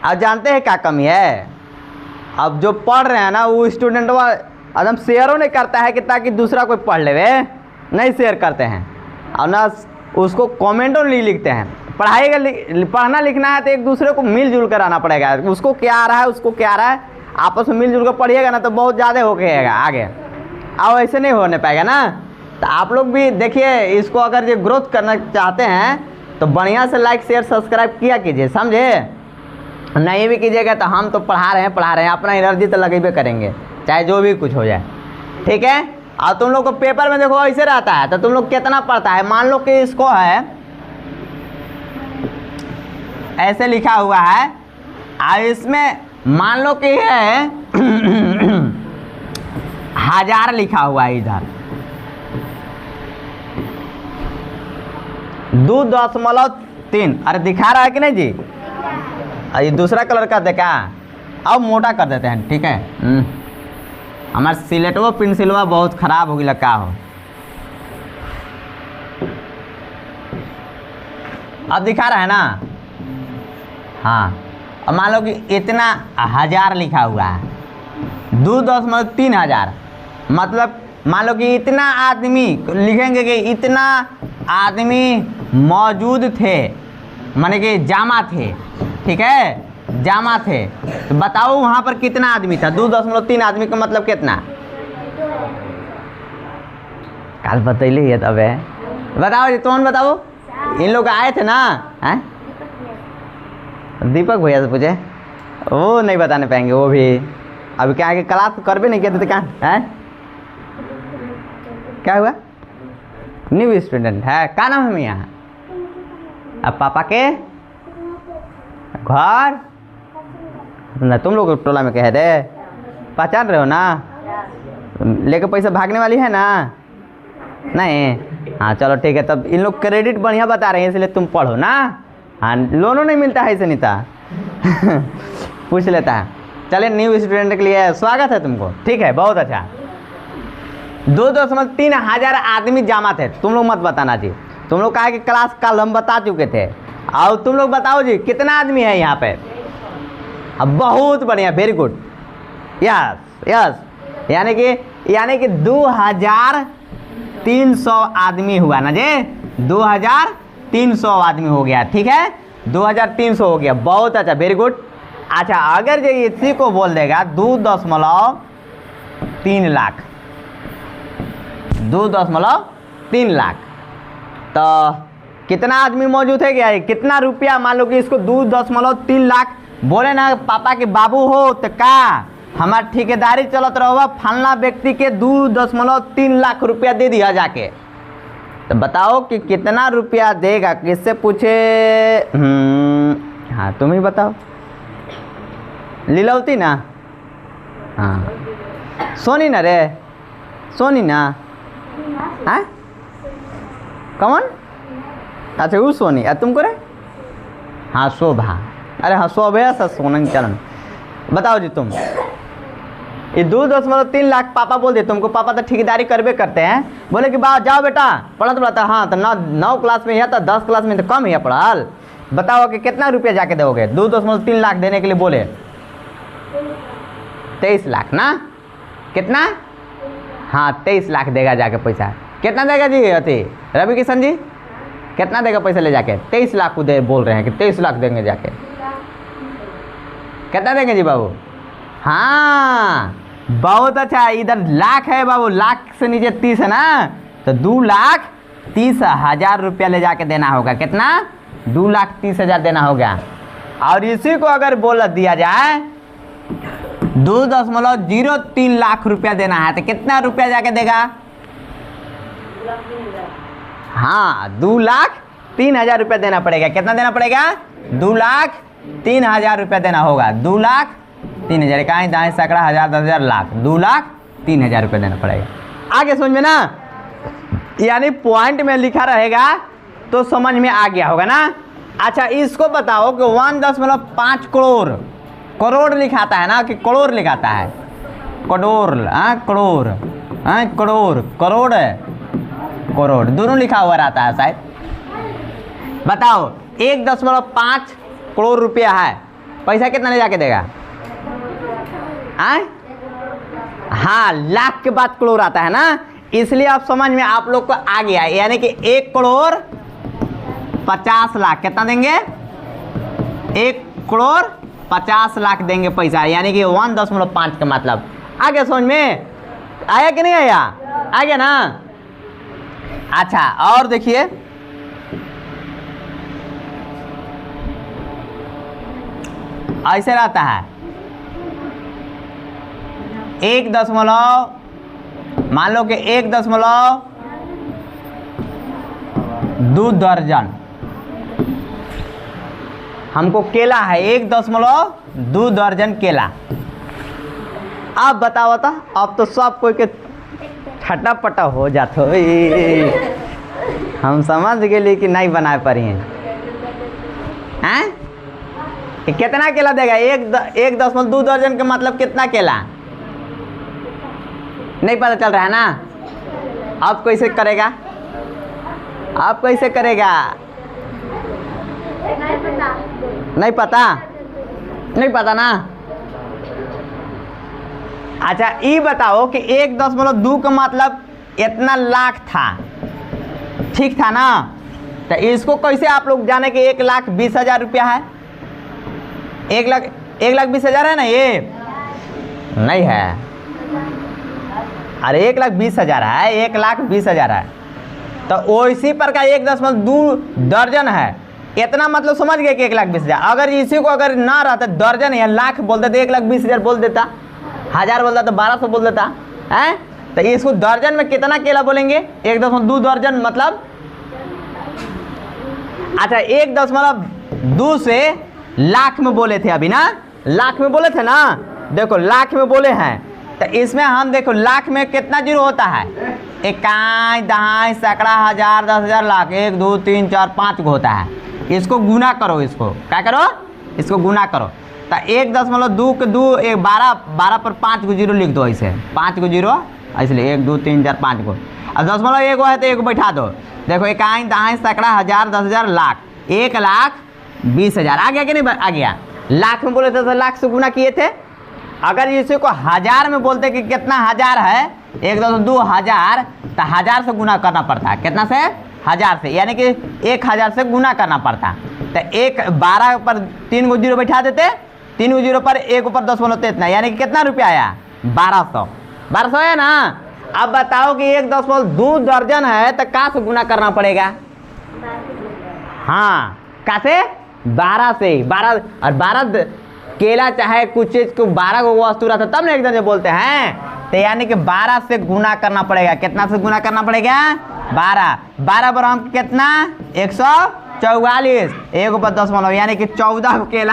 आप जानते हैं क्या कमी है? अब जो पढ़ रहे हैं ना वो स्टूडेंट एकदम शेयरों नहीं करता है कि ताकि दूसरा कोई पढ़ ले, नहीं शेयर करते हैं और ना उसको कमेंटों नहीं लिखते हैं। पढ़ना लिखना है तो एक दूसरे को मिलजुल कर आना पड़ेगा। उसको क्या आ रहा है, उसको क्या आ रहा है, आपस में मिलजुल कर पढ़िएगा ना तो बहुत ज़्यादा हो गएगा आगे। अब ऐसे नहीं होने पाएगा ना। तो आप लोग भी देखिए, इसको अगर ये ग्रोथ करना चाहते हैं तो बढ़िया से लाइक शेयर सब्सक्राइब किया कीजिए, समझे? नहीं भी कीजिएगा तो हम तो पढ़ा रहे हैं, अपना एनर्जी तो लगेबे करेंगे चाहे जो भी कुछ हो जाए, ठीक है? और तुम लोग को पेपर में देखो ऐसे रहता है तो तुम लोग कितना पढ़ता है। मान लो कि इसको है ऐसे लिखा हुआ है और इसमें मान लो कि है 1000 लिखा हुआ है, इधर 2.3। अरे दिखा रहा है कि नहीं जी? ये दूसरा कलर का देखा, अब मोटा कर देते हैं, ठीक है? हमारे सिलेटवा पेंसिलवा बहुत ख़राब हो गया, का हो। अब दिखा रहा है ना? हाँ, अब मान लो कि इतना 1000 लिखा हुआ है, 2.3 हजार, मतलब मान लो कि इतना आदमी लिखेंगे कि इतना आदमी मौजूद थे, माने कि जामा थे, ठीक है? जामा थे। तो बताओ वहाँ पर कितना आदमी था? 2.3 आदमी का मतलब कितना? कल बतैले है तब है, बताओ जी, तुम बताओ। इन लोग आए थे ना, हैं? दीपक भैया से पूछे, वो नहीं बताने पाएंगे वो भी। अभी क्या है कि क्लास करबे नहीं किया तो क्या है? क्या हुआ? न्यू स्टूडेंट है, क्या नाम है यहाँ? अब पापा के घर ना, तुम लोग टोला में कह दे, पहचान रहे हो ना? लेके पैसा भागने वाली है ना? नहीं, हाँ चलो ठीक है। तब इन लोग क्रेडिट बढ़िया बता रहे हैं इसलिए तुम पढ़ो ना। हाँ, लोनों नहीं मिलता है इसे नहीं था पूछ लेता है। चलिए, न्यू स्टूडेंट के लिए स्वागत है तुमको, ठीक है? बहुत अच्छा। 2.3 हजार आदमी जमा थे। तुम लोग मत बताना जी, तुम लोग कहा कि क्लास कल हम बता चुके थे। और तुम लोग बताओ जी कितना आदमी है यहाँ पे? अब बहुत बढ़िया, वेरी गुड, यस यस। यानी कि 2300 आदमी हुआ ना जी? 2300 आदमी हो गया, ठीक है? 2300 हो गया, बहुत अच्छा, वेरी गुड। अच्छा, अगर जो इसी को बोल देगा 2.3 लाख, 2.3 लाख, तो कितना आदमी मौजूद है क्या? कितना रुपया? मान लो कि इसको 2.3 लाख बोले ना, पापा के बाबू हो तो का हमार ठेकेदारी चलत रहो, फलना व्यक्ति के 2.3 लाख रुपया दे दिया जाके, तो बताओ कि कितना रुपया देगा? किससे पूछे? हाँ तुम ही बताओ। लीलावती ना? हाँ, सोनी ना रे? सोनी ना? हाँ, कौन? अच्छा वो सोनी। तुमको रे? हाँ शोभा। अरे हाँ शोभा सा सोनन चलन। बताओ जी तुम, ये 2.3 लाख पापा बोल दे तुमको। पापा तो ठेकेदारी करबे करते हैं, बोले कि बा जाओ बेटा पढ़ा तो पढ़ाता। हाँ तो 9 क्लास में या तो 10 क्लास में तो कम है पढ़ाल। बताओ कि कितना रुपया जाके दोगे? 2.3 लाख देने के लिए बोले 23 लाख ना? कितना? हाँ 23 लाख देगा जाके पैसा। कितना देगा जी अति रवि किशन जी? कितना देगा पैसा ले जाके? 23 लाख को दे बोल रहे हैं कि 23 लाख देंगे जाके। कितना देंगे जी बाबू? हाँ बहुत अच्छा, इधर लाख है बाबू, लाख से नीचे 30 है ना, तो 2,30,000 रुपया ले जाके देना होगा। कितना? 2,30,000 देना होगा। और इसी को अगर बोल दिया जाए 2.03 लाख रुपया देना है तो कितना रुपया जाके देगा? हाँ 2,03,000 रुपया देना पड़ेगा। कितना देना पड़ेगा? 2,03,000 रुपया देना होगा। 2,03,000 इकाई दाएं सैकड़ा हजार 10,000 लाख, 2,03,000 रुपया देना पड़ेगा। आगे समझ में ना? यानी पॉइंट में लिखा रहेगा तो समझ में आ गया होगा ना? अच्छा इसको बताओ कि 1.5 करोड़, करोड़ लिखाता है ना कि करोड़ लिखाता है? करोड़, करोड़, करोड़, करोड़, करोड़ दोनों लिखा हुआ रहता है शायद। बताओ 1.5 करोड़ रुपया है, पैसा कितना ले जाके देगा? आए? हाँ, लाख के बाद करोड़ आता है ना, इसलिए आप समझ में आप लोग को आ गया। यानी कि 1 करोड़ 50 लाख कितना देंगे? 1 करोड़ 50 लाख देंगे पैसा, यानी कि 1.5 का मतलब आ गया। समझ में आया कि नहीं आया? आ गया ना। अच्छा, और देखिए ऐसे रहता है 1 मान लो कि 1.2 दर्जन हमको केला है, 1.2 दर्जन केला। अब बताओ तो, अब तो सब कोई के छटा पटा हो जाता हो। हम समझ गए कि नहीं बना पा रही हैं। कितना केला देगा? 1.2 दर्जन का मतलब कितना केला? नहीं पता चल रहा है ना। अब कैसे करेगा? आप कैसे करेगा? नहीं पता ना। अच्छा, ये बताओ कि 1.2 का मतलब इतना लाख था, ठीक था ना? तो इसको कैसे आप लोग जाने कि 1,20,000 रुपया है? 1,20,000 है ना? ये नहीं है। अरे 1,20,000 है, 1,20,000 है। तो वैसी पर का 1.2 दर्जन है, इतना मतलब समझ गए कि 1,20,000। अगर इसी को अगर ना रहता दर्जन या लाख बोलते तो 1,20,000 बोल देता, 1000 बोलता तो 1200 बोल देता है। तो इसको दर्जन में कितना केला बोलेंगे? 1.2 दर्जन मतलब। अच्छा, 1.2 से लाख में बोले थे अभी ना, लाख में बोले थे ना। देखो लाख में बोले हैं, तो इसमें हम देखो लाख में कितना जीरो होता है? 1, 2, सैकड़ा, 1000, 10,000, लाख। 1, 2, 3, 4, 5 को होता है। इसको गुना करो, इसको क्या करो? इसको गुना करो। तो 1.2 के 2 1 12 पर 5 को जीरो लिख दो, ऐसे 5 को जीरो, इसलिए 1, 2, 3, 4, 5 को। और 0.1 है तो 1 बैठा दो। देखो 1, 2, सैकड़ा, 1000, 10,000, लाख। 1,20,000 आ गया कि नहीं? आ गया। लाख में बोले थे तो लाख से गुना किए थे। अगर इसी को 1000 में बोलते कि कितना 1000 है, 1.2 1000, तो 1000 से गुना करना पड़ता है। कितना से? 1000 से, यानी कि 1000 से गुना करना पड़ता। तो 12 पर 3 को जीरो बैठा देते, 3 को जीरो पर 1 ऊपर 10 बोलते इतना, यानी कि कितना रुपया आया? 1200 है ना। अब बताओ कि 1.2 दर्जन है तो कहाँ से गुना करना पड़ेगा? हाँ, कहाँ से? 12 से। 12 और 12 केला चाहे कुछ चीज को 12 को वस्तु रहता तब ना एक दर्जन बोलते हैं। तो यानी कि 12 से गुना करना पड़ेगा। कितना से गुना करना पड़ेगा? 12 पर हम कितना? 144। 1 ऊपर 10 मतलब, यानी कि 14 केला।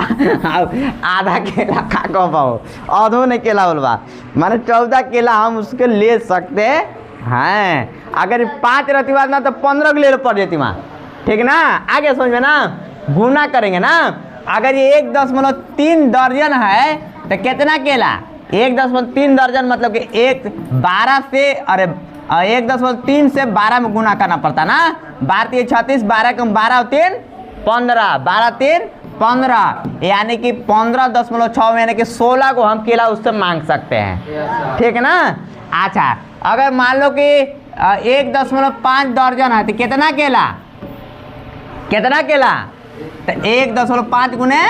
आधा केला खा कह पाओ, आधो नहीं केला बोलवा, माने 14 केला हम उसके ले सकते हैं। अगर 5 रहती बात ना तो 15 के ले पड़ जाती वहाँ, ठीक ना? आगे समझ में ना, गुना करेंगे ना। अगर ये 1.3 दर्जन है तो कितना केला? 1.3 दर्जन मतलब कि 12 से, अरे 1.3 से 12 में गुना करना पड़ता ना। 12 36, 12 कम 12 और 3 15, 12 3 15, यानी कि 15.6, यानी कि 16 को हम केला उससे मांग सकते हैं, ठीक है ना? अच्छा, अगर मान लो कि 1.5 दर्जन है तो कितना केला? कितना केला? तो 1.5 गुने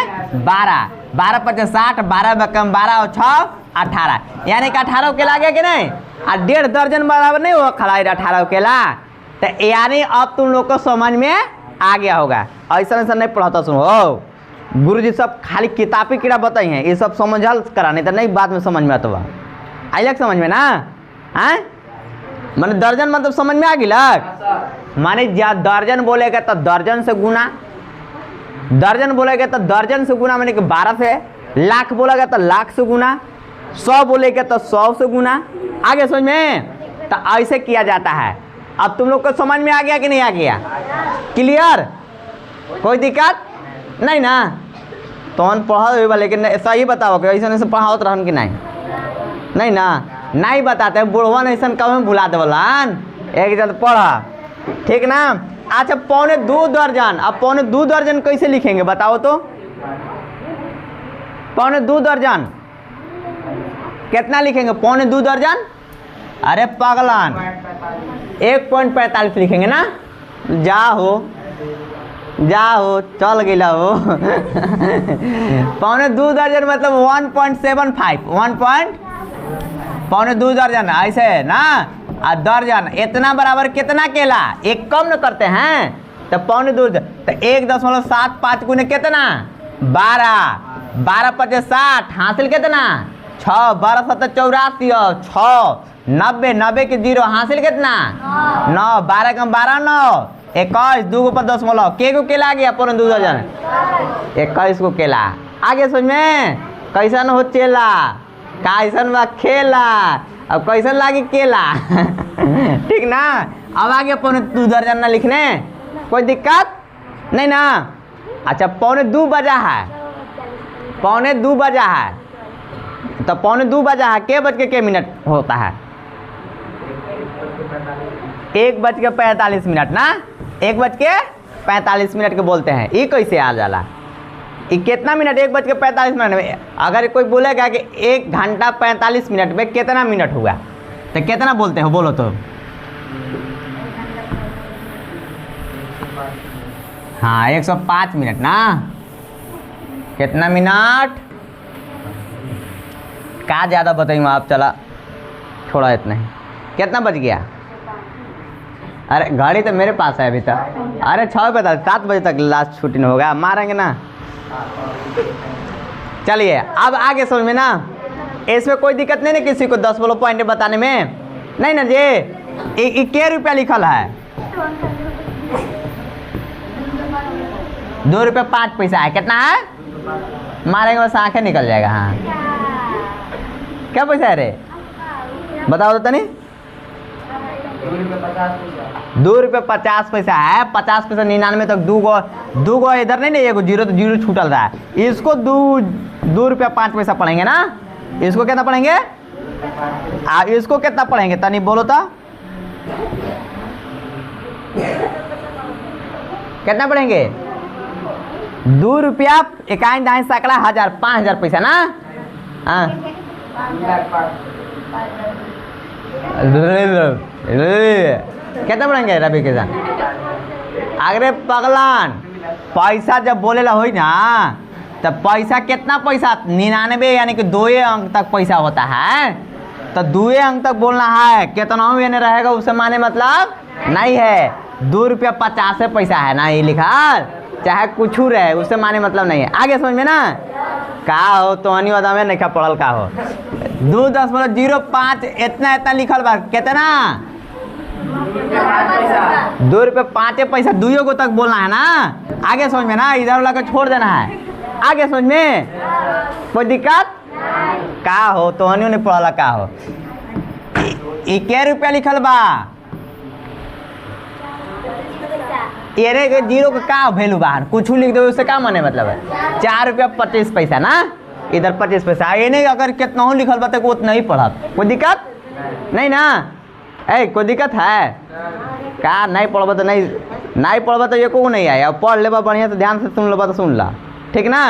12, 12 × 60, 12 कम 12 और 6 18, यानी कि 18 केला आ गया कि नहीं? और 1.5 दर्जन बराबर नहीं हुआ खड़ा 18 केला। तो यानी अब तुम लोग को समझ में आ गया होगा। ऐसा नहीं पढ़ाता सुनो, गुरु जी सब खाली किताबी कीड़ा बताई हैं, ये सब समझल कराने तो नहीं, बाद में समझ में आता आइलक समझ में ना। हाँ, माने दर्जन मतलब समझ में आ गिलक। माने दर्जन बोलेगा तो दर्जन से गुना, दर्जन बोलेगा तो दर्जन से गुना, माने कि 12 से। लाख बोलेगा तो लाख से गुना, 100 बोलेगा तो 100 से गुना। आगे समझ में? तो ऐसे किया जाता है। अब तुम लोग को समझ में आ गया कि नहीं आ गया? क्लियर? कोई दिक्कत नहीं ना? तो हम पढ़ा, लेकिन सही बताओ कि ऐसा ऐसे पढ़ाओत रहन कि नहीं ना? नहीं बताते, बुढ़वन ऐसा कभी भुला देवलन। एक जब पढ़ा, ठीक ना? अच्छा, 1.25 दर्जन। अब 1.25 दर्जन कैसे लिखेंगे बताओ तो? पौने 2 दर्जन कितना लिखेंगे? पौने 2 दर्जन। अरे पागलान 1.45 लिखेंगे ना। जाओ चल गिला हो। पौने 2 दर्जन मतलब 1.75 पौने 2 दर्जन ऐसे ना। और दर्जन इतना बराबर कितना केला? एक कम न करते हैं तो पौने 2 तो 1.75 गुने कितना? 12 12 पचे 60 हासिल कितना? 6 12 7 84 और 6 90 90 के 0 हासिल कितना? 9 12 कम 12 9 21 2 ऊपर 10 मोलो के को केला आ गया पौने 2 दर्जन 21 को केला। आगे समझ में कैसन हो चेला कैसन बा खेला अब कैसन लागी केला। ठीक ना। अब आगे पौने 2 दर्जन ना लिखने कोई दिक्कत नहीं ना। अच्छा पौने 2 बजा है पौने 2 बजा है तो पौने 2 बजा है के बज के मिनट होता है? 1:45 ना। 1:45 के बोलते हैं। ये कैसे आ जाला? ये कितना मिनट? 1:45 में अगर कोई बोलेगा कि 1 घंटा 45 मिनट में कितना मिनट हुआ तो कितना बोलते हो? बोलो तो। हाँ 105 मिनट ना। कितना मिनट का ज़्यादा बताइए आप। चला थोड़ा इतना ही। कितना बज गया? अरे गाड़ी तो मेरे पास है अभी तक। अरे 6 बजे 7 बजे तक लास्ट शूटिंग होगा मारेंगे ना। चलिए अब आगे समझ में ना। इसमें कोई दिक्कत नहीं ना किसी को 10 बोलो पॉइंट बताने में नहीं ना जी। क्या रुपया लिखल है? 2 रुपये 5 पैसा है। कितना है? मारेंगे बस आंखें निकल जाएगा। हाँ क्या पैसा है रे बताओ तो तनी। 2 रुपये 50 पैसा है। 50 पैसा 99 तक 2 गो इधर नहीं नहीं एगो 0 तो 0 छूटल रहा है। इसको 2 रुपया 5 पैसा पढ़ेंगे ना। इसको कितना पढ़ेंगे? इसको कितना पढ़ेंगे तनी बोलो तो। कितना पढ़ेंगे? 2 रुपया 51 दाएं सैकड़ा 1000 5000 पैसा ना। हाँ कितना पढ़ेंगे रवि के साथ? अरे पगलान पैसा जब बोलेला हो ना तब पैसा कितना पैसा? 99 यानी कि 2 अंक तक पैसा होता है। तो 2 अंक तक बोलना है। कितना यानी रहेगा उससे माने मतलब नहीं है। 2 रुपया 50 पैसा है ना ये लिखा चाहे कुछ रहे उससे माने मतलब नहीं है। आगे समझ में ना का हो तो अनी वादा में नहीं पढ़ल का हो। 2.05 इतना लिखल बा। कितना? 2 रुपये 5 पैसा 2 को तक बोलना है ना। आगे समझ में ना इधर वाला को छोड़ देना है। आगे समझ में कोई दिक्कत का हो तो अनियो ने पढ़ला का हो। ये क्या रुपया लिखल बा? ये रे 0 का वैल्यू बाहर कुछ लिख दो उससे का माने मतलब है 4 रुपया 25 पैसा ना। इधर 25 पैसा ये नहीं अगर कितना हो लिखल बा तो उतना ही पढ़ा कोई दिक्कत नहीं ना। कोई दिक्कत है का? नहीं पढ़बा तो नहीं पढ़बा तो ये को नहीं आया। पढ़ लेबा बढ़िया से ध्यान से सुन लेबा तो सुन ला ठीक ना।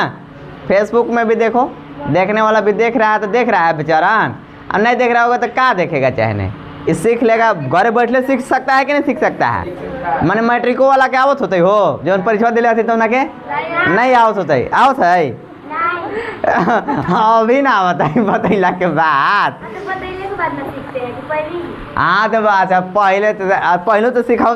फेसबुक में भी देखो देखने वाला भी देख रहा है तो देख रहा है बेचारान। और नहीं देख रहा होगा तो क्या देखेगा चाहे ये सीख लेगा। घर बैठले सीख सकता है कि नहीं सीख सकता है? मैंने मैट्रिको वाला के आवत होते हो जो परीक्षा दिले थे तो ना के नहीं आवत होते आवत है। अभी ना बतैला के बाद। हाँ तो बात है पहले तो सिखाओ।